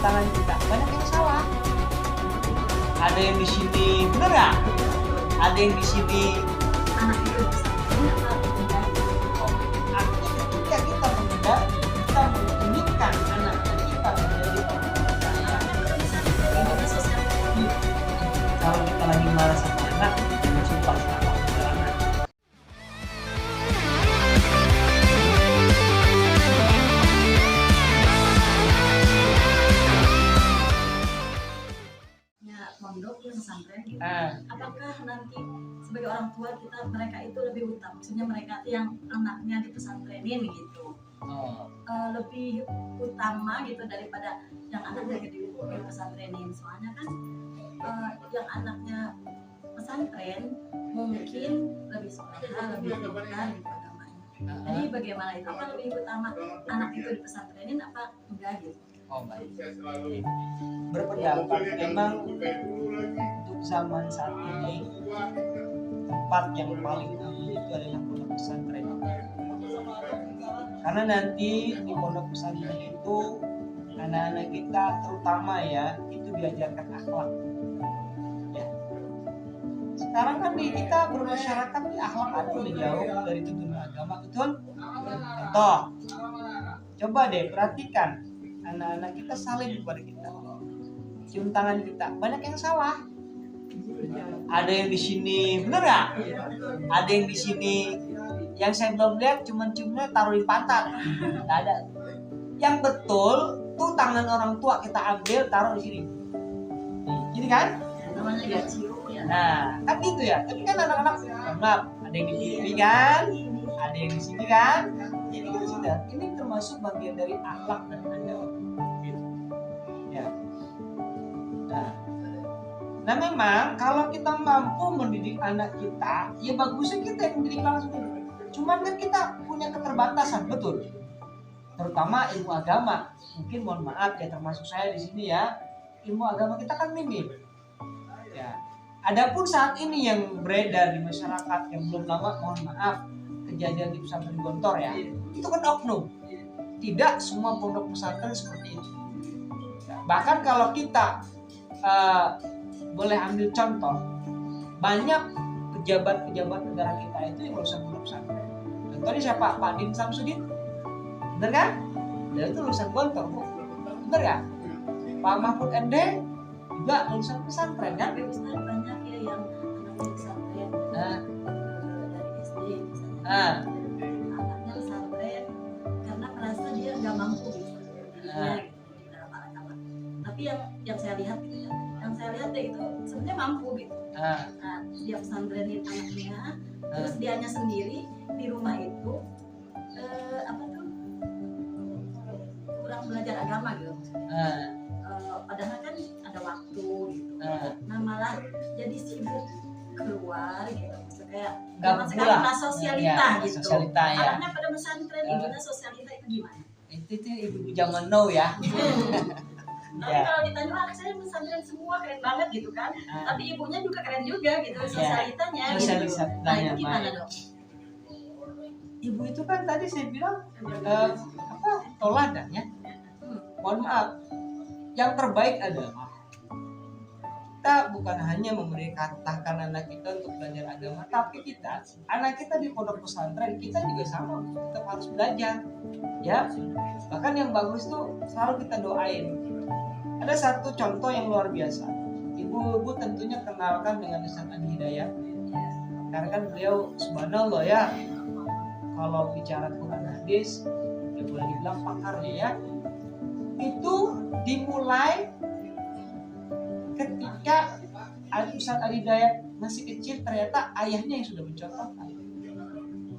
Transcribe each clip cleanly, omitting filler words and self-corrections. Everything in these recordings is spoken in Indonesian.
tangan kita, banyak yang salah. Ada yang di sini benar nggak? Ada yang di sini. Anak itu bisa apa? Artinya ketika kita menghindar, kita menginginkan anak-anak kita menjadi orang kaya. Ini sosial media. Kalau kita lagi marah sama anak, sumpah sama anak. Ya, pondok dan pesantren gitu. Ah. Apakah nanti sebagai orang tua kita mereka itu lebih utama, maksudnya mereka yang anaknya di pesantrenin gitu, Oh. lebih utama gitu daripada yang anaknya di pesantrenin. Soalnya kan yang anaknya pesantren mungkin lebih soleha, lebih pintar gitu agamanya. Jadi bagaimana itu? Apa lebih utama anak itu di pesantrenin apa enggak gitu? Oh, baik. Berpendapat memang untuk zaman saat ini tempat yang paling aman itu adalah pondok pesantren. Karena nanti di pondok pesantren itu anak-anak kita terutama ya itu diajarkan akhlak. Ya. Sekarang kan di kita bermasyarakat di akhlak ada udah jauh dari tuntunan agama, betul? Contoh, coba deh perhatikan anak-anak kita saling kepada kita, cium tangan kita, banyak yang salah. Ada yang di sini, bener nggak? Ada yang di sini, yang saya belum lihat cuman ciumnya taruh di pantat, nggak ada. Yang betul tuh tangan orang tua kita ambil taruh di sini, gini kan? Namanya gak cium ya. Nah, kan gitu ya. Tapi kan anak-anak, maaf, ada yang di pipi kan, ada yang di sini kan. Jadi kan sudah, ini termasuk bagian dari akhlak dan adab. Ya. Nah memang kalau kita mampu mendidik anak kita, ya bagusnya kita yang mendidik langsung. Cuman kan kita punya keterbatasan, betul. Terutama ilmu agama. Mungkin mohon maaf ya termasuk saya di sini ya. Ilmu agama kita kan minim. Ya. Adapun saat ini yang beredar di masyarakat yang belum lama, mohon maaf, kejadian di pesantren Gontor ya, itu kan oknum. Tidak semua pondok pesantren seperti itu. Ya, bahkan kalau kita boleh ambil contoh, banyak pejabat-pejabat negara kita itu yang lulusan pondok pesantren. Contohnya siapa? Pak Din Samsudin, bener kan? Dia itu lulusan Gontor, bener kan? Pak Mahfud MD juga lulusan pesantren kan? Tapi Ustaz banyak ya yang anaknya pesantren dari SD misalnya. Anaknya pesantren karena merasa dia nggak mampu gitu. Di dalam agama. Tapi yang saya lihat gitu ya, yang saya lihat dia itu sebenarnya mampu gitu. Nah, dia pesantrenin anaknya, terus dianya sendiri di rumah itu apa tuh kurang belajar agama gitu. Padahal kan ada waktu gitu. Nah malah jadi sibuk keluar gitu. Kayak zaman sekarang lah sosialita ya, gitu. Sosialita, ya. Anaknya pada pesantren, ibunya sosialita itu gimana? Itu ibu zaman now ya. Tapi kalau ditanya anak saya pesantren semua keren banget gitu kan. Tapi ibunya juga keren juga gitu sosialitanya. Sosialisatanya. Nah itu gimana dong? Ibu itu kan tadi saya bilang toladan ya. Mohon maaf. Yang terbaik adalah kita bukan hanya memerintahkan anak kita untuk belajar agama, tapi anak kita di pondok pesantren kita juga sama, kita harus belajar, ya. Bahkan yang bagus tuh selalu kita doain. Ada satu contoh yang luar biasa. Ibu tentunya kenalkan dengan Ustaz Adi Hidayat, karena kan beliau subhanallah ya, kalau bicara Quran hadis, ya boleh dibilang pakarnya ya. Itu dimulai ketika Ustaz Adi Hidayat masih kecil, ternyata ayahnya yang sudah mencontohkan.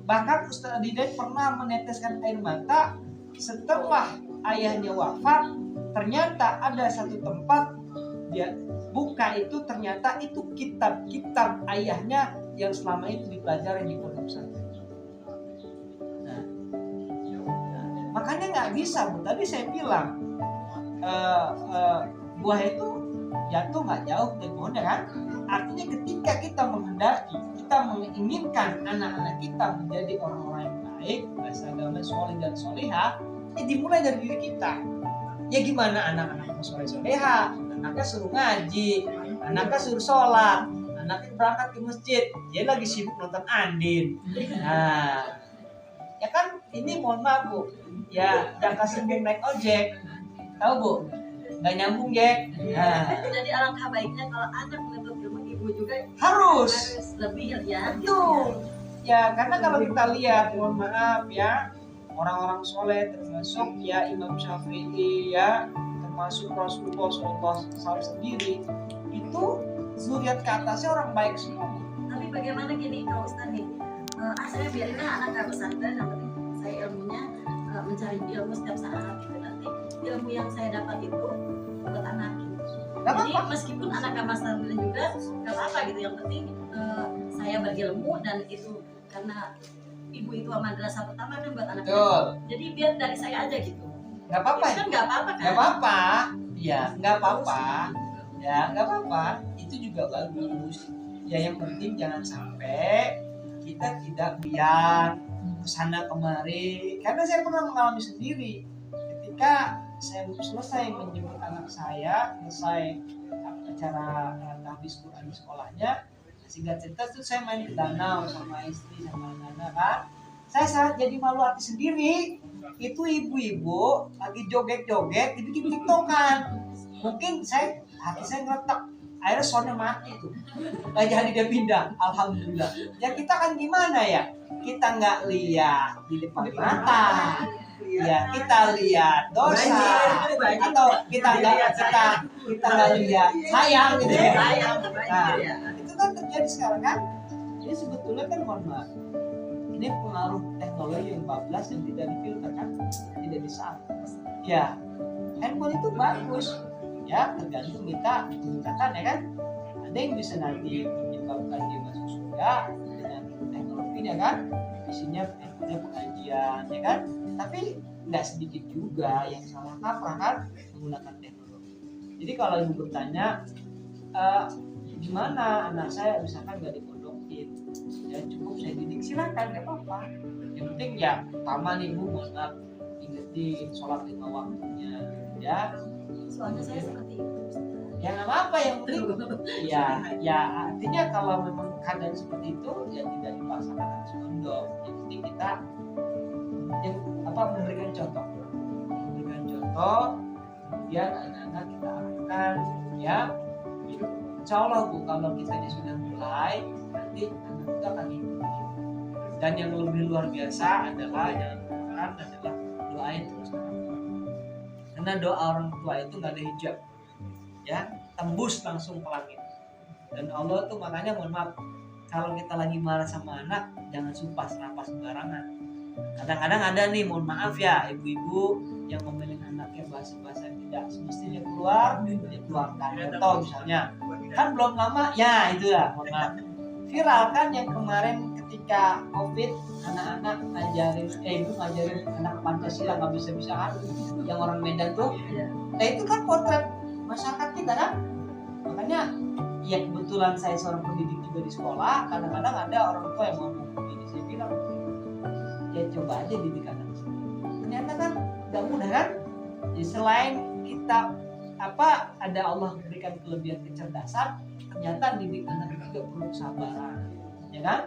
Bahkan Ustaz Adi Hidayat pernah meneteskan air mata setelah ayahnya wafat. Ternyata ada satu tempat dia buka, itu ternyata itu kitab-kitab ayahnya yang selama itu dipelajari di pondok pesantren. Nah, makanya nggak bisa, Bu. Tadi saya bilang buah itu jatuh nggak jauh dari pohonnya kan? Artinya ketika kita menghendaki, kita menginginkan anak-anak kita menjadi orang-orang yang baik, bahasa agama soleh dan solehah, dimulai dari diri kita. Ya gimana anak-anak soleh-soleha, anaknya suruh ngaji, anaknya suruh sholat, anaknya berangkat ke masjid, dia lagi sibuk nonton Andin. Nah, ya kan ini mohon maaf Bu, ya jangka sembung naik ojek, tahu Bu? Nggak nyambung ya. Nah, Jadi alangkah baiknya kalau anak menuntut ilmu, ibu juga harus lebih ya. betul. Ya karena kalau kita lihat, mohon maaf ya, orang-orang soleh termasuk ya Imam Syafi'i ya, termasuk Rasulullah SAW sendiri, itu zuriat ke atasnya orang baik semua. Tapi bagaimana gini kalau Ustaz nih, saya biarinlah anak ke pesantren, yang penting saya ilmunya mencari ilmu setiap saat gitu, nanti ilmu yang saya dapat itu buat anak gitu. Jadi meskipun anak ke pesantren juga nggak apa-apa gitu, yang penting saya berilmu dan itu karena ibu itu madrasah pertama kan buat anak. Jadi biar dari saya aja gitu. Nggak apa-apa. Itu kan nggak apa-apa kan? Nggak apa-apa. Ya nggak apa-apa. Ya nggak apa-apa. Itu juga bagus. Ya yang penting jangan sampai kita tidak lihat kesana kemari. Karena saya pernah mengalami sendiri. Ketika saya selesai menjemput anak saya, selesai acara tahfiz Quran di sekolahnya, singkat cerita tuh saya main ke danau sama istri sama anak-anak kan. Saya sangat jadi malu hati sendiri. Itu ibu-ibu lagi joget-joget dibikin tiktokan. Mungkin hati saya ngeletak, akhirnya soundnya mati tuh, nggak jadi dia pindah. Alhamdulillah. Ya kita kan gimana ya, kita nggak lihat di depan mata, ya kita lihat dosa, atau kita nggak lihat sayang gitu ya. Nah, itu kan terjadi sekarang kan. Jadi sebetulnya kan mohon maaf, ini pengaruh teknologi yang bablas yang tidak difilter kan, tidak bisa. Ya handphone itu bagus ya, tergantung kita menggunakan ya kan. Ada yang bisa nanti menyebabkan dia masuk surga dengan teknologinya kan, isinya handphonenya pengajian ya kan. Tapi nggak sedikit juga yang salah kaprah kan menggunakan teknologi. Jadi kalau ibu bertanya gimana anak saya misalkan nggak dipondokin, ya cukup saya didik, silakan, nggak apa-apa. Yang penting ya pertama nih Bu, mohon maaf, ingetin sholat 5 waktunya ya. Soalnya saya seperti itu. Ya nggak apa-apa, yang penting ya artinya kalau memang keadaan seperti itu ya tidak dipaksakan harus pondok. Yang penting kita yang memberikan contoh, kemudian anak-anak kita arahkan ya. Insya Allah Bu, kalau kita sudah mulai, nanti anak kita akan ikuti. Dan yang lebih luar biasa adalah doain terus. Karena doa orang tua itu nggak ada hijab, ya tembus langsung ke langit. Dan Allah tuh makanya mohon maaf, kalau kita lagi marah sama anak, jangan sumpah serapah sembarangan. Kadang-kadang ada nih, mohon maaf ya, ibu-ibu yang memilih anaknya bahasa-bahasa yang tidak semestinya keluar, dia keluarkan. Contoh misalnya, kan belum lama, ya itu ya, mohon maaf. Viral kan yang kemarin ketika COVID, anak-anak ibu ngajarin anak Pancasila nggak bisa-bisa kan, yang orang Medan tuh. Nah itu kan potret masyarakat kita kan. Makanya ya kebetulan saya seorang pendidik juga di sekolah, kadang-kadang ada orang tua yang ngomong begini, saya bilang ya coba aja didik anak sendiri. Ternyata kan nggak mudah kan. Jadi selain kita ada Allah memberikan kelebihan kecerdasan, ternyata didik anak juga perlu kesabaran, ya kan?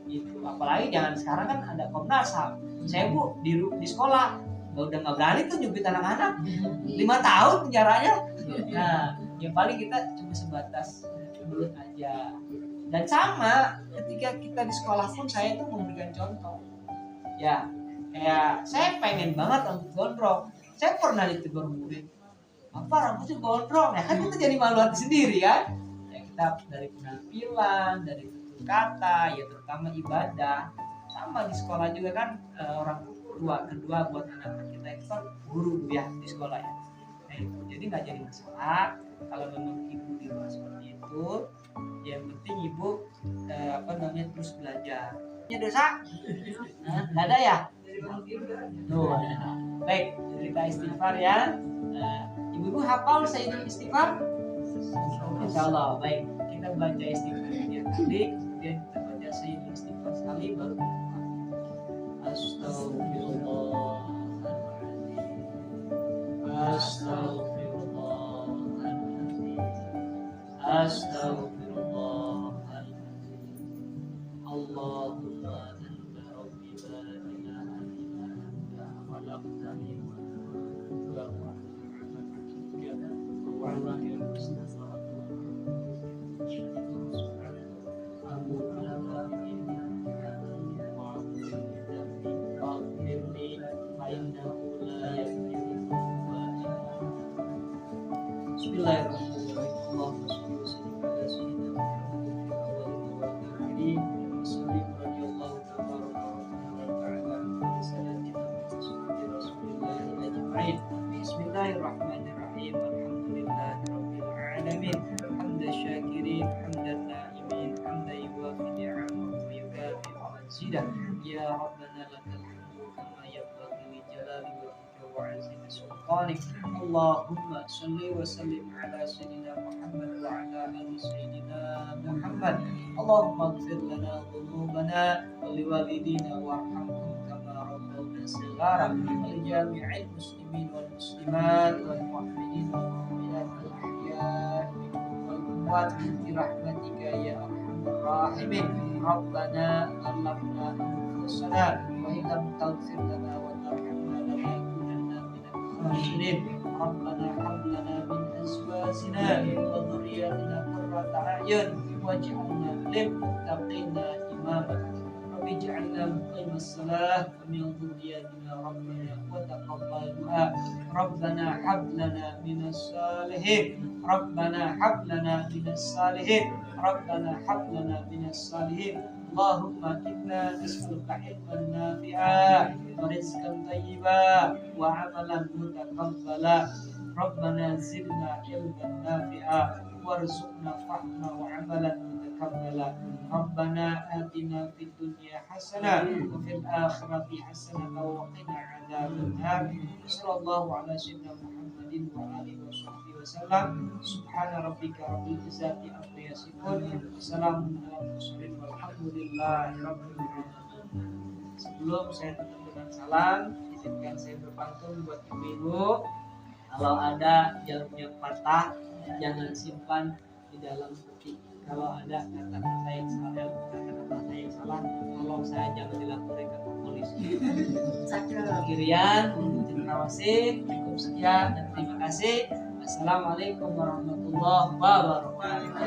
Itu apalagi jangan sekarang kan ada Komnas HAM. Saya Bu di sekolah udah nggak berani tuh nyubit anak-anak, 5 tahun penjaranya. Nah yang paling kita cuma sebatas mulut aja. Dan sama ketika kita di sekolah pun saya tuh memberikan contoh. Ya, kayak saya pengen banget rambut gondrong. Saya pernah ditegur murid, apa rambutnya gondrong? Ya kan kita jadi malu hati sendiri kan? Ya kita dari penampilan, dari tutur kata, ya terutama ibadah. Sama di sekolah juga kan, orang kedua buat anak-anak kita itu kan guru ya di sekolah ya. Nah itu, jadi nggak jadi masalah kalau memang ibu di rumah seperti itu. Yang penting ibu terus belajar. Dosa? Nggak ada ya? Tuh. Baik, kita istighfar ya. Ibu-ibu hafal Sayyidul Istighfar? Insyaallah. Baik, kita baca istighfar ya tadi, kemudian kita baca Sayyidul Istighfar sekali baru Astagfirullah. Astaghfirullahaladzim. Astaghfirullahaladzim. Allahumma anta rabbi la ilaha illa anta khalaqtani wa ana Bismillahirrahmanirrahim. Allahumma shalli wa sallim ala sayyidina Muhammadin wa ala alihi wa sahbihi wa sallim radhiyallahu tabaraka wa ta'ala an sayyidina Rasulillahi ajma'in. Bismillahirrahmanirrahim. Alhamdulillahi rabbil alamin. Hamdan syakirin, hamdan na'imin, hamdan yuwafi ni'amahu wa yukafi mazidah. Ya Rabbana lakal hamdu kama yanbaghi li jalali wajhika wa 'azimi sultanik. Allahumma salli wa sallim ala sayyidina Muhammad wa ala ali sayyidina Muhammad. Allahumma ighfir lana dhunubana wa liwalidina warhamhum kama rabbawna shighara. Wa li jami'il muslimin wal muslimat wal mu'minin wal mu'minat al ahya'i minhum wal amwat bi rahmatika ya arhamar rahimin. Rabbana zalamna anfusana wa in lam taghfir lana wa tarhamna lanakunanna minal khasirin. Rabbana hab lana min azwajina wa dhurriyyatina qurrata a'yun waj'alna lil muttaqina imama. Rabbi ij'alna muqimas salah wa min dhurriyyatina rabbana wa taqabbal du'a. Rabbana hab lana minas salihin. Rabbana hab lana minas salihin. Rabbana hab lana minas salihin. Allahumma inna nas'aluka ilman nafi'a wa rizqan thayyiba wa 'amalan mutaqabbala. Rabbana zidna ilman nafi'a warzuqna fahma wa 'amalan mutaqabbala. Rabbana atina fid dunya hasanah wa fil akhirati hasanah wa qina 'adzabannar. Sallallahu ala sayyidina Muhammadin wa alihi washabbihi wasallam. Subhana rabbika rabbil izzati amma yasifun. Wassalamun ala mursalin walhamdulillahi rabbil alamin. Sebelum saya tutup dengan salam, izinkan saya berpantun buat ibu-ibu. Kalau ada jarum yang patah, jangan simpan di dalam peti. Kalau ada kata-kata yang salah, tolong saya jangan dilaporkan ke polisi. Kirian, terima kasih, cukup sekian dan terima kasih. Assalamualaikum warahmatullahi wabarakatuh.